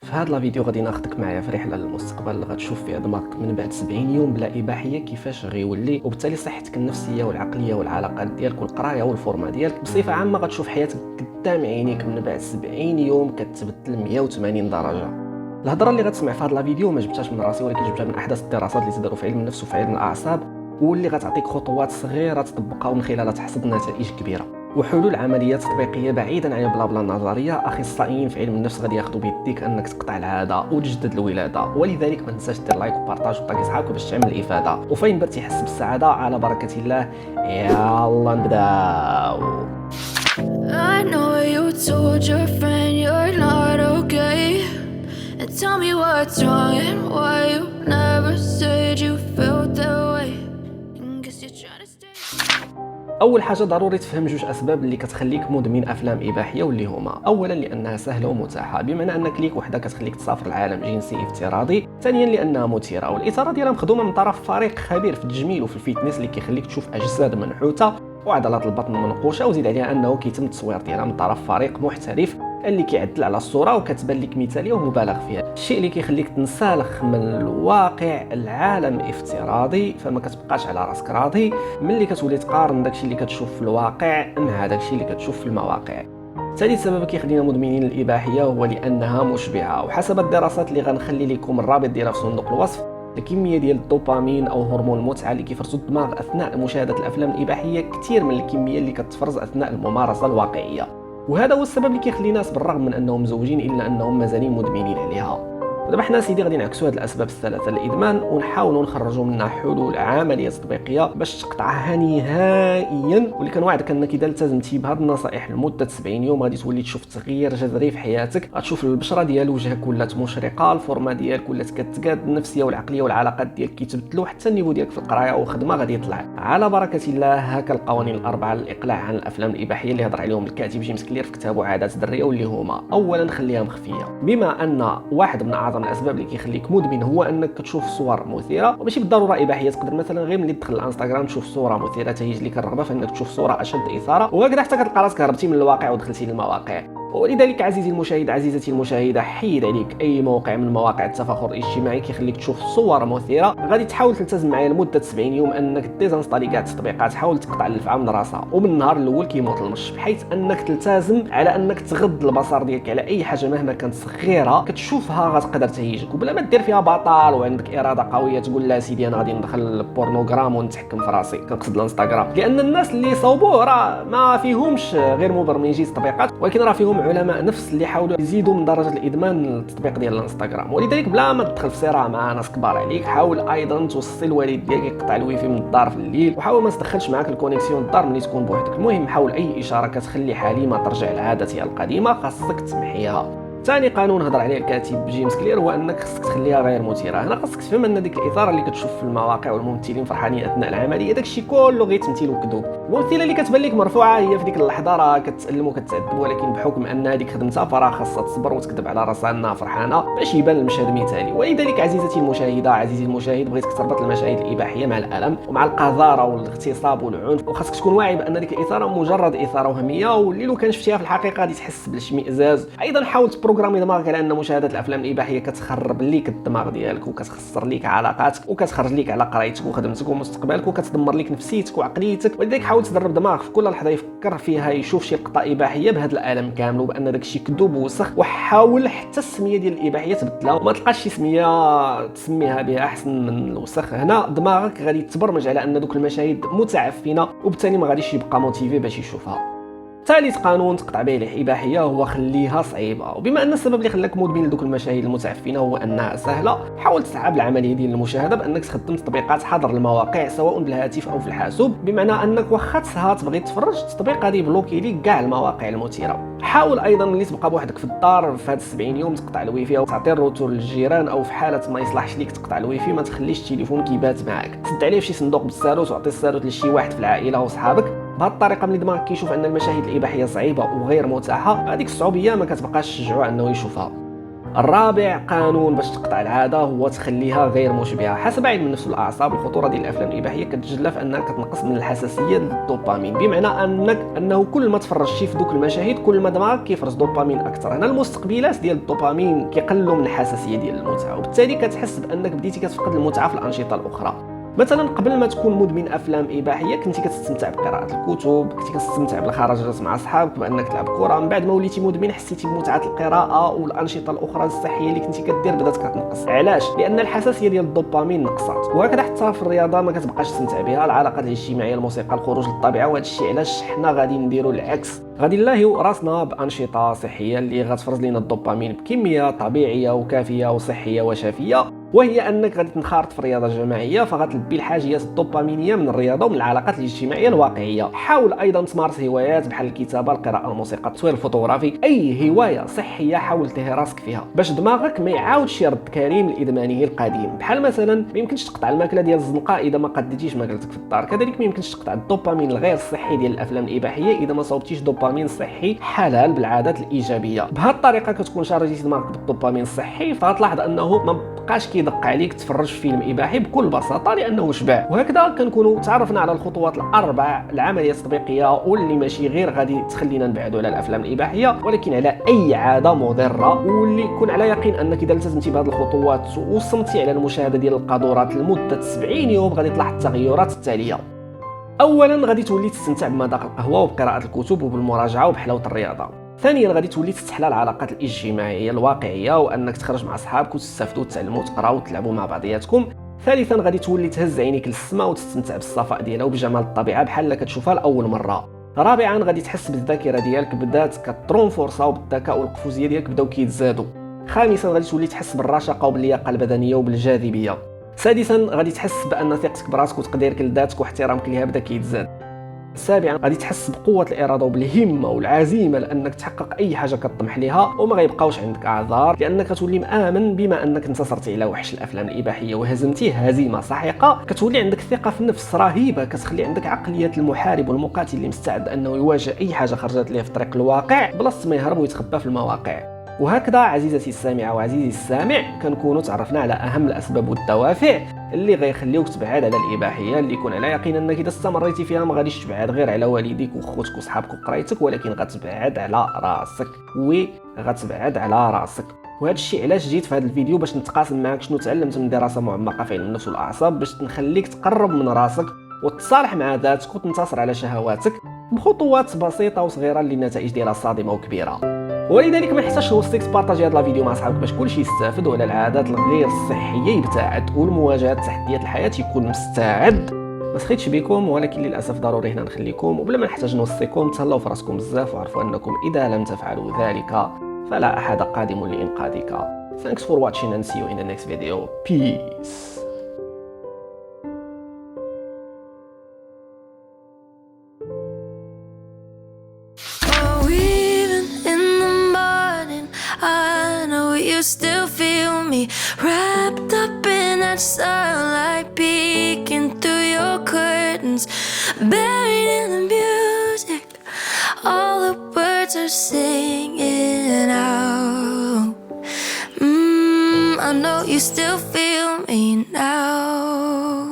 في هذا الفيديو غادي ناخذك معايا في رحله للمستقبل اللي غتشوف فيها دماغك من بعد 70 يوم بلا اباحيه كيفاش غيولي، وبالتالي صحتك النفسيه والعقليه والعلاقات ديالك والقرايه والفورما ديالك بصفه عامه غتشوف حياتك قدام عينيك من بعد 70 يوم كتبدل 180 درجه. الهضره اللي غتسمع في هذا الفيديو ما جبتهاش من راسي، ولكن جبتها من احدث الدراسات اللي تداروا في علم النفس وفي علم الاعصاب، واللي غتعطيك خطوات صغيره تطبقها ومن خلالها تحصد نتائج كبيره وحلول عمليات تطبيقيه بعيدا عن البلابلا النظريه. اخصائيين في علم النفس غادي ياخذوا بيديك انك تقطع العاده وتجدد الولاده، ولذلك ما تنساش دير لايك وبارطاج وطاق اصحابك باش تعمل الافاده. وفين بدات تحس بالسعاده على بركه الله، يلا نبداو. I know you told your friend you're not okay, and tell me what's wrong and why you never said you felt that way. Guess you're trying to stay. اول حاجه ضروري تفهم جوج اسباب اللي كتخليك مدمن افلام اباحيه، واللي هما اولا لانها سهله ومتاحه، بمعنى ان كليك وحده كتخليك تسافر العالم جنسي افتراضي. ثانيا لانها مثيره، والاثاره ديالها مخدومه من طرف فريق خبير في التجميل وفي الفيتنس اللي كيخليك تشوف اجساد منحوته وعضلات البطن منقوشه، وزيد عليها انه كيتم التصوير ديالها من طرف فريق محترف اللي كيعدل على الصوره وكتبان لك مثاليه ومبالغ فيها، الشيء اللي كيخليك تنسلخ من الواقع. العالم افتراضي، فما كتبقاش على راسك راضي ملي كتولي تقارن داكشي اللي كتشوف في الواقع مع داكشي اللي كتشوف في المواقع. ثالث سبب كيخلينا مدمنين الاباحيه هو لانها مشبعه، وحسب الدراسات اللي غنخلي لكم الرابط ديالها في صندوق الوصف، الكميه ديال الدوبامين او هرمون المتعه اللي كيفرزو الدماغ اثناء مشاهده الافلام الاباحيه كثير من الكميه اللي كتفرز اثناء الممارسه الواقعيه، وهذا هو السبب اللي كيخلي ناس بالرغم من انهم مزوجين الا انهم مازالين مدمنين عليها. دابا حنا سيدي غادي نعكسوا هاد الاسباب الثلاثه للادمان ونحاولوا نخرجوا منها حلول عمليه تطبيقيه باش تقطعها نهائيا، واللي كنوعدك انك اذا التزمتي بهاد النصائح لمده 70 يوم غادي تولي تشوف تغيير جذري في حياتك. غتشوف البشره ديال وجهك ولات مشرقه، الفورما ديالك ولات كتقاد، النفسيه والعقليه والعلاقات ديالك كيتبدلوا، حتى النيفو ديالك في القرايه والخدمه غادي يطلع على بركه الله. هكا القوانين الاربعه للاقلاع عن الافلام الاباحيه اللي هضر عليهم الكاتب جيمس كلير في كتابه عادات ذريه، واللي هما اولا خليها مخفيه، بما ان واحد من اعظم الاسباب اللي كيخليك مدمن هو انك كتشوف صور مثيره، وماشي بالضروره اباحيه، تقدر مثلا غير ملي تدخل الانستغرام تشوف صوره مثيره تهيج لك الرغبه في انك تشوف صوره اشد اثاره، وهكذا حتى كتلقى راسك هربتي من الواقع ودخلتي للمواقع. ولذلك عزيزي المشاهد عزيزتي المشاهده، حيد عليك اي موقع من مواقع التفاخر الاجتماعي كيخليك تشوف صور مثيره. غادي تحاول تلتزم معايا لمده 70 يوم انك ديزانستالي كاع التطبيقات، حاول تقطع الفعه من راسها، ومن النهار الاول كيموت المش، بحيث انك تلتزم على انك تغض البصر ديالك على اي حاجه مهما كانت صغيره كتشوفها غتقدر تهيجك، وبلا ما دير فيها بطال وعندك اراده قويه تقول لا سيدي انا غادي ندخل البورنوغرام ونتحكم في راسي، كنقصد الانستغرام، لان الناس اللي صوبوه راه ما فيهمش غير مبرمجي التطبيقات، ولكن راه فيهم علماء نفس اللي حاولوا يزيدوا من درجه الادمان التطبيق ديال الانستغرام. ولذلك بلا ما تدخل في صراع مع ناس كبار عليك، حاول ايضا توصي الوالد ديالك يقطع الويفي من الدار في الليل، وحاول ما تدخلش معاك الكونيكسيون الدار ملي تكون بوحدك. المهم حاول اي اشاره كتخلي حليمه ترجع لعادتها القديمه خاصك تمحيها. ثاني قانون هضر عليه الكاتب جيمس كلير هو انك خصك تخليها غير مثيره. هنا خصك تفهم ان ديك الاثاره اللي كتشوف في المواقع والممثلين فرحانين اثناء العمليه داكشي كله غير تمثيل وكذوب. الممثله اللي كتبان لك مرفوعه هي في ديك اللحظه راه كتالم وكتعذب، ولكن بحكم ان هذيك خدمتها فراه خاصها تصبر وتكذب على راسها انها فرحانه باش يبان المشهد مثالي. ولذلك عزيزتي المشاهده عزيزي المشاهد، بغيتك تربط المشاهد الاباحيه مع الالم ومع القذاره والاغتصاب والعنف، وخاصك تكون واعي بان ديك الاثاره مجرد اثاره وهميه، واللي لو كان شفتيها في الحقيقه غادي تحس بالاشمئزاز. ايضا حاول تبروغرامي دماغك على ان مشاهده الافلام الاباحيه كتخرب ليك الدماغ ديالك وكتخسر ليك علاقاتك وكتخرج ليك على قرايتك وخدمتك ومستقبلك وكتدمر ليك نفسيتك وعقليتك. ولذلك حاول تدرب دماغك في كل لحظه يفكر فيها يشوف شي لقطه اباحيه بهذا العالم كامل وبان داك الشيء كذوب ووسخ، وحاول حتى السميه ديال الاباحيه تبدلها وما تلقاش شي سميه تسميها بها احسن من الوسخ. هنا دماغك غادي تبرمج على ان دوك المشاهد متعفنه، وبالتالي ما غاديش يبقى موتيفي باش يشوفها. ثالث قانون تقطع به الاباحيه هو خليها صعيبه، وبما ان السبب اللي خلاك مدمن لدوك المشاهد المتعفنه هو انها سهله، حاول تصعب العمليه ديال المشاهده بانك تخدم تطبيقات حظر المواقع سواء بالهاتف او في الحاسوب، بمعنى انك واخا تسها تبغي تفرج التطبيق غادي يبلوكي ليك كاع المواقع المثيره. حاول ايضا ملي تبقى بوحدك في الدار في هاد 70 يوم تقطع الويفي او تعطي الروتور للجيران، او في حاله ما يصلحش ليك تقطع الويفي ما تخليش التليفون كيبات معاك، سد عليه في شي صندوق بالساروت وعطي الساروت لشي واحد في العائله وصحابك. بهذه الطريقه ملي دماغك كيشوف ان المشاهد الاباحيه صعيبه وغير متاحه، هذيك الصعوبيه ما كتبقاش تشجعو انه يشوفها. الرابع قانون باش تقطع العاده هو تخليها غير مشبعه. حسب علم النفس والاعصاب، الخطوره ديال الافلام الاباحيه كتتجلى في انها كتنقص من الحساسيه للدوبامين، بمعنى انه كل ما تفرجتي في دوك المشاهد كل ما دماغك كيفرز دوبامين اكثر. هنا المستقبلات ديال الدوبامين كيقلوا من الحساسيه ديال المتعه، وبالتالي كتحس بانك بديتي كتفقد المتعه في الانشطه الاخرى. مثلا قبل ما تكون مدمن افلام اباحيه كنتي كتستمتع بقراءه الكتب، كنتي كتستمتع بالخرجات مع اصحابك، بانك تلعب كره. من بعد ما وليتي مدمن حسيتي بمتعه القراءه والانشطه الاخرى الصحيه اللي كنتي كدير بدات كتنقص. علاش؟ لان الحساسيه ديال الدوبامين نقصات. وهكذا حتى في الرياضه ما كتبقاش تستمتع بها، العلاقات الاجتماعيه، الموسيقى، الخروج للطبيعه. وهذا الشيء علاش حنا غادي نديروا العكس، غادي نلاهيو راسنا بانشطه صحيه اللي غتفرز لنا الدوبامين بكميه طبيعيه وكافيه وصحيه وشافيه، وهي انك غادي تنخرط في الرياضه الجماعيه فغتلبي الحاجيات الدوبامينيه من الرياضه ومن العلاقات الاجتماعيه الواقعيه. حاول ايضا تمارس هوايات بحال الكتابه، القراءه، الموسيقى، التصوير الفوتوغرافي، اي هوايه صحيه حاول تلهي راسك فيها باش دماغك ما يعاودش يرد كريم لادمانه القديم. بحال مثلا ما يمكنش تقطع الماكله ديال الزنقه اذا ما قديتيش ماكلتك في الدار، كذلك ما يمكنش تقطع الدوبامين الغير صحي ديال الافلام الاباحيه اذا ما صوبتيش دوبامين صحي حلال بالعادات الايجابيه. بهذه الطريقه كتكون شارجيتي دماغك بالدوبامين الصحي، فغتلاحظ انه ما بقاش كيدق عليك تفرج في فيلم اباحي بكل بساطه لانه شبع. وهكذا كنكونوا تعرفنا على الخطوات الاربع العمليه التطبيقيه واللي ماشي غير غادي تخلينا نبعدوا على الافلام الاباحيه، ولكن على اي عاده مضره، واللي يكون على يقين انك اذا التزمتي بهذه الخطوات وصمتي على المشاهده ديال القاذورات لمده 70 يوم غادي تلاحظ التغيرات التاليه. اولا غادي تولي تستمتع بمذاق القهوه وبقراءه الكتب وبالمراجعه وبحلاوه الرياضه. ثانيا غادي تولي تستحلى العلاقات الاجتماعيه الواقعيه وانك تخرج مع اصحابك وتستافدوا وتتعلموا وتقراوا وتلعبوا مع بعضياتكم. ثالثا غادي تولي تهز عينيك للسماء وتستمتع بالصفاء ديالها وبجمال الطبيعه بحال كتشوفها لاول مره. رابعا غادي تحس بالذاكره ديالك بدات كترونفورسا وبالذكاء والقفوزيه ديالك بداو كيتزادوا. خامسا غادي تولي تحس بالرشاقه وباللياقه البدنيه وبالجاذبيه. سادسا غادي تحس بان ثقتك براسك وتقديرك لذاتك واحترامك ليها بدا كيتزاد. سابعا غادي تحس بقوه الاراده وبالهمه والعزيمه لانك تحقق اي حاجه كطمح ليها وما غيبقاوش عندك اعذار، لانك تولي مآمن بما انك انتصرتي على وحش الافلام الاباحيه وهزمتيه هزيمه ساحقه. كتولي عندك ثقه في النفس رهيبه، كتخلي عندك عقليه المحارب والمقاتل اللي مستعد انه يواجه اي حاجه خرجت ليه في طريق الواقع بلاصه ما يهرب ويتخبى في المواقع. وهكذا عزيزتي السامعه وعزيزي السامع كنكونوا تعرفنا على اهم الاسباب والدوافع اللي غيخليوك تبعد على الاباحيه، اللي يكون على يقين انك اذا استمريتي فيها ما غاديش تبعد غير على والديك وخوتك وصحابك وقرايتك، ولكن غتبعد على راسك. غتبعد على راسك. وهذا الشيء علاش جيت في هذا الفيديو باش نتقاسم معك شنو تعلمت من دراسه معمقه في علم النفس والاعصاب باش نخليك تقرب من راسك وتصالح مع ذاتك وتنتصر على شهواتك بخطوات بسيطه وصغيره اللي النتائج ديالها صادمه وكبيره. ولذلك ما نحتاجش وصيك تبارطاجي هذا الفيديو مع صحابك باش كلشي يستافد وعلى العادات الغير صحيه يبتعد والمواجهه تحديات الحياه يكون مستعد. ما سخيتش بكم ولكن للاسف ضروري هنا نخليكم وبلا ما نحتاج نوصيكم. تهلاو في راسكم بزاف وعرفوا انكم اذا لم تفعلوا ذلك فلا احد قادم لانقاذك. Thanks for watching and see you in the next video. Peace. You still feel me wrapped up in that sunlight peeking through your curtains, buried in the music. All the birds are singing out. I know you still feel me now.